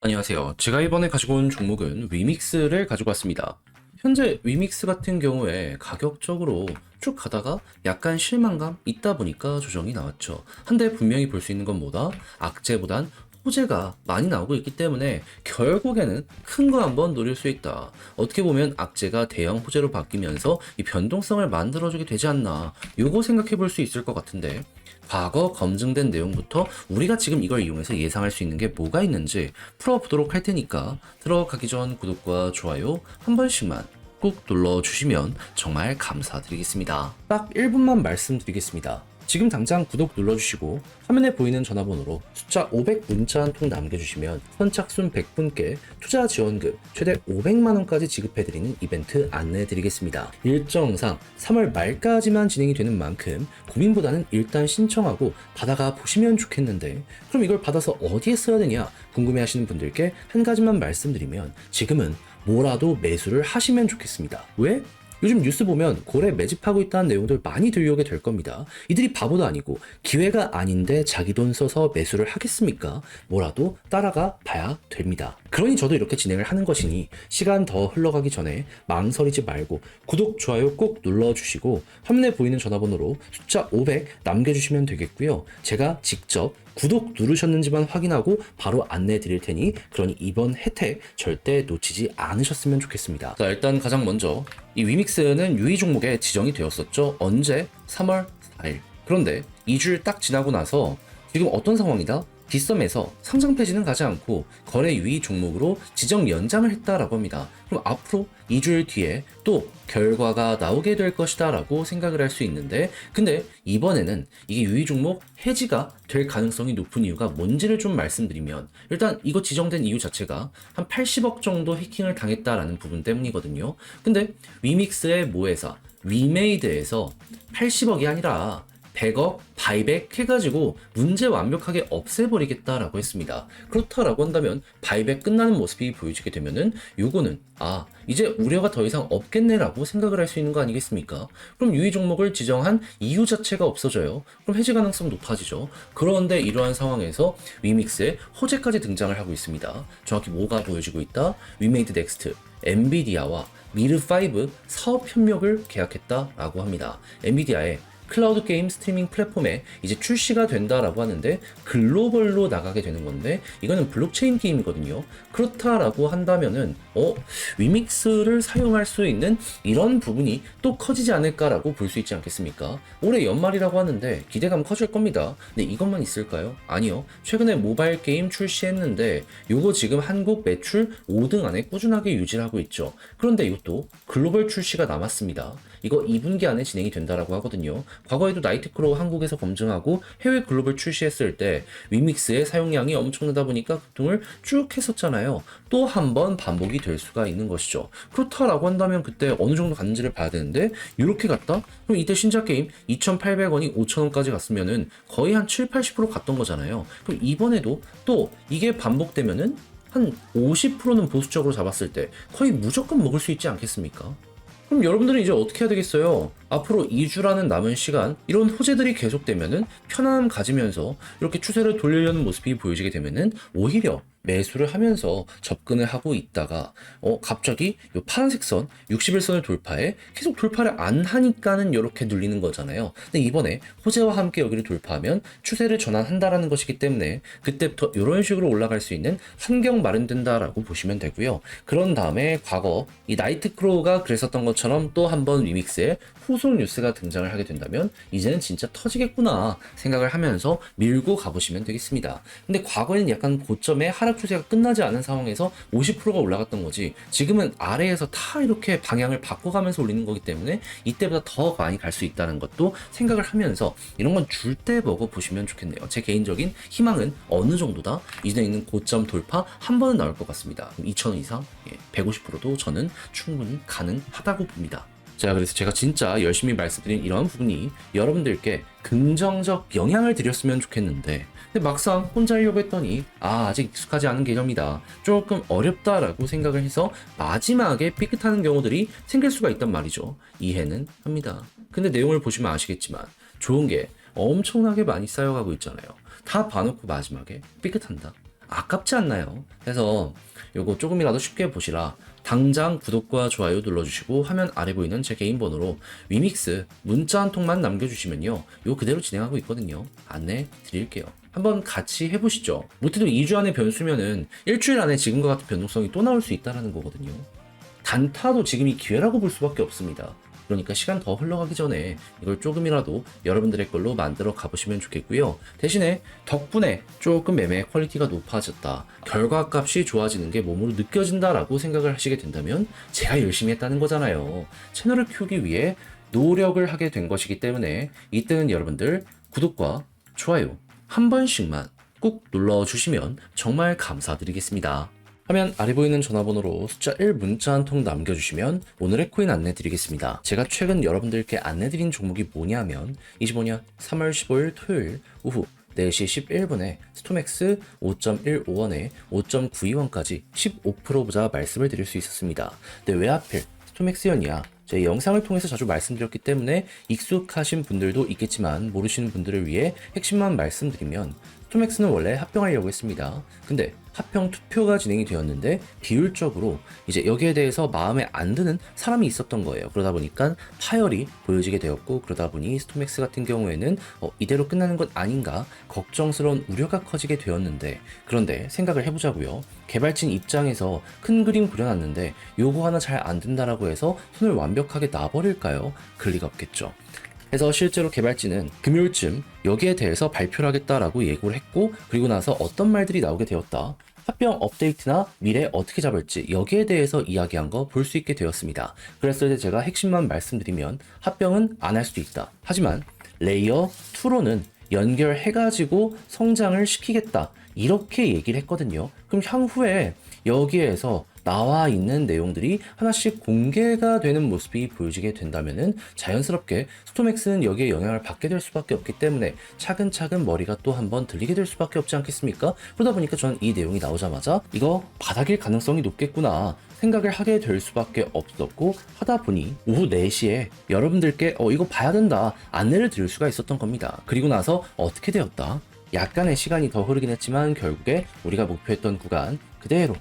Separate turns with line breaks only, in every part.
안녕하세요. 제가 이번에 가지고 온 종목은 위믹스를 가지고 왔습니다. 현재 위믹스 같은 경우에 가격적으로 쭉 가다가 약간 실망감 있다 보니까 조정이 나왔죠. 한데 분명히 볼 수 있는 건 뭐다? 악재보단 호재가 많이 나오고 있기 때문에 결국에는 큰 거 한번 노릴 수 있다. 어떻게 보면 악재가 대형 호재로 바뀌면서 이 변동성을 만들어주게 되지 않나. 요거 생각해 볼 수 있을 것 같은데 과거 검증된 내용부터 우리가 지금 이걸 이용해서 예상할 수 있는 게 뭐가 있는지 풀어보도록 할 테니까 들어가기 전 구독과 좋아요 한 번씩만 꼭 눌러주시면 정말 감사드리겠습니다. 딱 1분만 말씀드리겠습니다. 지금 당장 구독 눌러주시고 화면에 보이는 전화번호로 숫자 500 문자 한 통 남겨주시면 선착순 100분께 투자 지원금 최대 500만원까지 지급해드리는 이벤트 안내해드리겠습니다. 일정상 3월 말까지만 진행이 되는 만큼 고민보다는 일단 신청하고 받아가 보시면 좋겠는데 그럼 이걸 받아서 어디에 써야 되냐 궁금해하시는 분들께 한 가지만 말씀드리면 지금은 뭐라도 매수를 하시면 좋겠습니다. 왜? 요즘 뉴스 보면 고래 매집하고 있다는 내용들 많이 들려오게 될 겁니다. 이들이 바보도 아니고 기회가 아닌데 자기 돈 써서 매수를 하겠습니까? 뭐라도 따라가 봐야 됩니다. 그러니 저도 이렇게 진행을 하는 것이니 시간 더 흘러가기 전에 망설이지 말고 구독, 좋아요 꼭 눌러주시고 화면에 보이는 전화번호로 숫자 500 남겨주시면 되겠고요. 제가 직접 구독 누르셨는지만 확인하고 바로 안내 드릴 테니 그러니 이번 혜택 절대 놓치지 않으셨으면 좋겠습니다. 자, 일단 가장 먼저 이 위믹스는 유의 종목에 지정이 되었었죠. 언제? 3월 4일. 그런데 2주를 딱 지나고 나서 지금 어떤 상황이다? 빗썸에서 상장 폐지는 가지 않고 거래 유의 종목으로 지정 연장을 했다라고 합니다. 그럼 앞으로 2주일 뒤에 또 결과가 나오게 될 것이다 라고 생각을 할 수 있는데 근데 이번에는 이게 유의 종목 해지가 될 가능성이 높은 이유가 뭔지를 좀 말씀드리면 일단 이거 지정된 이유 자체가 한 80억 정도 해킹을 당했다라는 부분 때문이거든요. 근데 위믹스의 모회사 위메이드에서 80억이 아니라 100억 바이백 해가지고 문제 완벽하게 없애버리겠다라고 했습니다. 그렇다라고 한다면 바이백 끝나는 모습이 보여지게 되면은 요거는 이제 우려가 더 이상 없겠네라고 생각을 할 수 있는 거 아니겠습니까? 그럼 유의 종목을 지정한 이유 자체가 없어져요. 그럼 해지 가능성 높아지죠. 그런데 이러한 상황에서 위믹스에 호재까지 등장을 하고 있습니다. 정확히 뭐가 보여지고 있다? 위메이드 넥스트 엔비디아와 미르5 사업 협력을 계약했다라고 합니다. 엔비디아의 클라우드 게임 스트리밍 플랫폼에 이제 출시가 된다라고 하는데 글로벌로 나가게 되는 건데 이거는 블록체인 게임이거든요. 그렇다라고 한다면은 위믹스를 사용할 수 있는 이런 부분이 또 커지지 않을까라고 볼 수 있지 않겠습니까? 올해 연말이라고 하는데 기대감 커질 겁니다. 근데 이것만 있을까요? 아니요. 최근에 모바일 게임 출시했는데 요거 지금 한국 매출 5등 안에 꾸준하게 유지를 하고 있죠. 그런데 이것도 글로벌 출시가 남았습니다. 이거 2분기 안에 진행이 된다라고 하거든요. 과거에도 나이트크로우 한국에서 검증하고 해외 글로벌 출시했을 때 위믹스의 사용량이 엄청나다 보니까 급등을 쭉 했었잖아요. 또 한 번 반복이 될 수가 있는 것이죠. 그렇다라고 한다면 그때 어느 정도 갔는지를 봐야 되는데 이렇게 갔다? 그럼 이때 신작 게임 2,800원이 5,000원까지 갔으면은 거의 한 7, 80% 갔던 거잖아요. 그럼 이번에도 또 이게 반복되면은 한 50%는 보수적으로 잡았을 때 거의 무조건 먹을 수 있지 않겠습니까? 그럼 여러분들은 이제 어떻게 해야 되겠어요? 앞으로 2주라는 남은 시간 이런 호재들이 계속되면은 편안함 가지면서 이렇게 추세를 돌리려는 모습이 보여지게 되면은 오히려 매수를 하면서 접근을 하고 있다가 갑자기 요 파란색 선 61선을 돌파해 계속 돌파를 안 하니까는 이렇게 눌리는 거잖아요. 근데 이번에 호재와 함께 여기를 돌파하면 추세를 전환한다라는 것이기 때문에 그때부터 이런 식으로 올라갈 수 있는 환경 마련된다라고 보시면 되고요. 그런 다음에 과거 이 나이트크로우가 그랬었던 것처럼 또 한 번 리믹스에 후속 뉴스가 등장을 하게 된다면 이제는 진짜 터지겠구나 생각을 하면서 밀고 가보시면 되겠습니다. 근데 과거에는 약간 고점에 하락 추세가 끝나지 않은 상황에서 50%가 올라갔던 거지 지금은 아래에서 다 이렇게 방향을 바꿔가면서 올리는 거기 때문에 이때보다 더 많이 갈 수 있다는 것도 생각을 하면서 이런 건 줄 때 먹어보시면 좋겠네요. 제 개인적인 희망은 어느 정도다? 이전에 있는 고점 돌파 한 번은 나올 것 같습니다. 2,000원 이상? 150%도 저는 충분히 가능하다고 봅니다. 자, 그래서 제가 진짜 열심히 말씀드린 이런 부분이 여러분들께 긍정적 영향을 드렸으면 좋겠는데 근데 막상 혼자 하려고 했더니 아직 익숙하지 않은 개념이다 조금 어렵다라고 생각을 해서 마지막에 삐끗하는 경우들이 생길 수가 있단 말이죠. 이해는 합니다. 근데 내용을 보시면 아시겠지만 좋은 게 엄청나게 많이 쌓여가고 있잖아요. 다 봐놓고 마지막에 삐끗한다. 아깝지 않나요? 그래서 요거 조금이라도 쉽게 보시라 당장 구독과 좋아요 눌러주시고 화면 아래 보이는 제 개인 번호로 위믹스 문자 한 통만 남겨주시면요 요 그대로 진행하고 있거든요. 안내 드릴게요. 한번 같이 해보시죠. 못해도 2주 안에 변수면은 일주일 안에 지금과 같은 변동성이 또 나올 수 있다는 거거든요. 단타도 지금이 기회라고 볼 수밖에 없습니다. 그러니까 시간 더 흘러가기 전에 이걸 조금이라도 여러분들의 걸로 만들어 가보시면 좋겠고요. 대신에 덕분에 조금 매매 퀄리티가 높아졌다, 결과값이 좋아지는 게 몸으로 느껴진다라고 생각을 하시게 된다면 제가 열심히 했다는 거잖아요. 채널을 키우기 위해 노력을 하게 된 것이기 때문에 이때는 여러분들 구독과 좋아요 한 번씩만 꼭 눌러주시면 정말 감사드리겠습니다. 화면 아래 보이는 전화번호로 숫자 1 문자 한 통 남겨주시면 오늘의 코인 안내 드리겠습니다. 제가 최근 여러분들께 안내드린 종목이 뭐냐면 25년 3월 15일 토요일 오후 4시 11분에 스톰엑스 5.15원에 5.92원까지 15% 보자 말씀을 드릴 수 있었습니다. 근데 왜 하필 스톰엑스였냐? 제 영상을 통해서 자주 말씀드렸기 때문에 익숙하신 분들도 있겠지만 모르시는 분들을 위해 핵심만 말씀드리면 스톰엑스는 원래 합병하려고 했습니다. 근데 합병 투표가 진행이 되었는데 비율적으로 이제 여기에 대해서 마음에 안 드는 사람이 있었던 거예요. 그러다 보니까 파열이 보여지게 되었고, 그러다 보니 스톰엑스 같은 경우에는 이대로 끝나는 것 아닌가 걱정스러운 우려가 커지게 되었는데, 그런데 생각을 해보자고요. 개발진 입장에서 큰 그림 그려놨는데 요거 하나 잘 안 된다라고 해서 손을 완벽하게 놔버릴까요? 그럴 리가 없겠죠. 그래서 실제로 개발진은 금요일쯤 여기에 대해서 발표를 하겠다라고 예고를 했고, 그리고 나서 어떤 말들이 나오게 되었다. 합병 업데이트나 미래 어떻게 잡을지 여기에 대해서 이야기한 거 볼 수 있게 되었습니다. 그랬을 때 제가 핵심만 말씀드리면 합병은 안 할 수도 있다. 하지만 레이어 2로는 연결해가지고 성장을 시키겠다. 이렇게 얘기를 했거든요. 그럼 향후에 여기에서 나와 있는 내용들이 하나씩 공개가 되는 모습이 보여지게 된다면은 자연스럽게 스톰엑스는 여기에 영향을 받게 될 수밖에 없기 때문에 차근차근 머리가 또 한번 들리게 될 수밖에 없지 않겠습니까? 그러다 보니까 저는 이 내용이 나오자마자 이거 바닥일 가능성이 높겠구나 생각을 하게 될 수밖에 없었고, 하다 보니 오후 4시에 여러분들께 이거 봐야 된다 안내를 드릴 수가 있었던 겁니다. 그리고 나서 어떻게 되었다? 약간의 시간이 더 흐르긴 했지만 결국에 우리가 목표했던 구간 그대로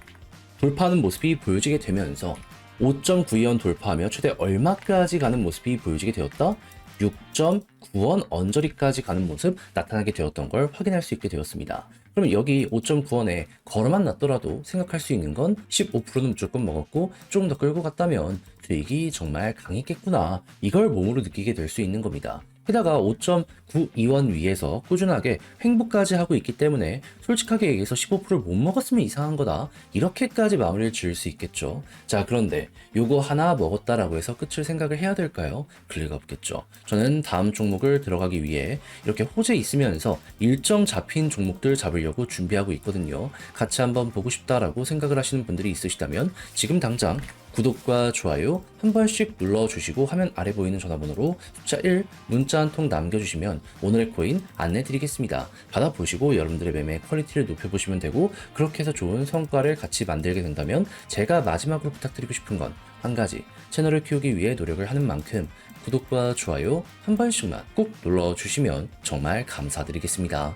돌파하는 모습이 보여지게 되면서 5.92원 돌파하며 최대 얼마까지 가는 모습이 보여지게 되었다? 6.9원 언저리까지 가는 모습 나타나게 되었던 걸 확인할 수 있게 되었습니다. 그러면 여기 5.9원에 걸어만 놨더라도 생각할 수 있는 건 15%는 무조건 먹었고 조금 더 끌고 갔다면 수익이 정말 강했겠구나, 이걸 몸으로 느끼게 될 수 있는 겁니다. 게다가 5.92원 위에서 꾸준하게 횡보까지 하고 있기 때문에 솔직하게 얘기해서 15%를 못 먹었으면 이상한 거다, 이렇게까지 마무리를 지을 수 있겠죠. 자, 그런데 요거 하나 먹었다라고 해서 끝을 생각을 해야 될까요? 그럴 리가 없겠죠. 저는 다음 종목을 들어가기 위해 이렇게 호재 있으면서 일정 잡힌 종목들 잡으려고 준비하고 있거든요. 같이 한번 보고 싶다라고 생각을 하시는 분들이 있으시다면 지금 당장 구독과 좋아요 한 번씩 눌러주시고 화면 아래 보이는 전화번호로 숫자 1 문자 한 통 남겨주시면 오늘의 코인 안내 드리겠습니다. 받아보시고 여러분들의 매매 퀄리티를 높여보시면 되고, 그렇게 해서 좋은 성과를 같이 만들게 된다면 제가 마지막으로 부탁드리고 싶은 건 한 가지, 채널을 키우기 위해 노력을 하는 만큼 구독과 좋아요 한 번씩만 꼭 눌러주시면 정말 감사드리겠습니다.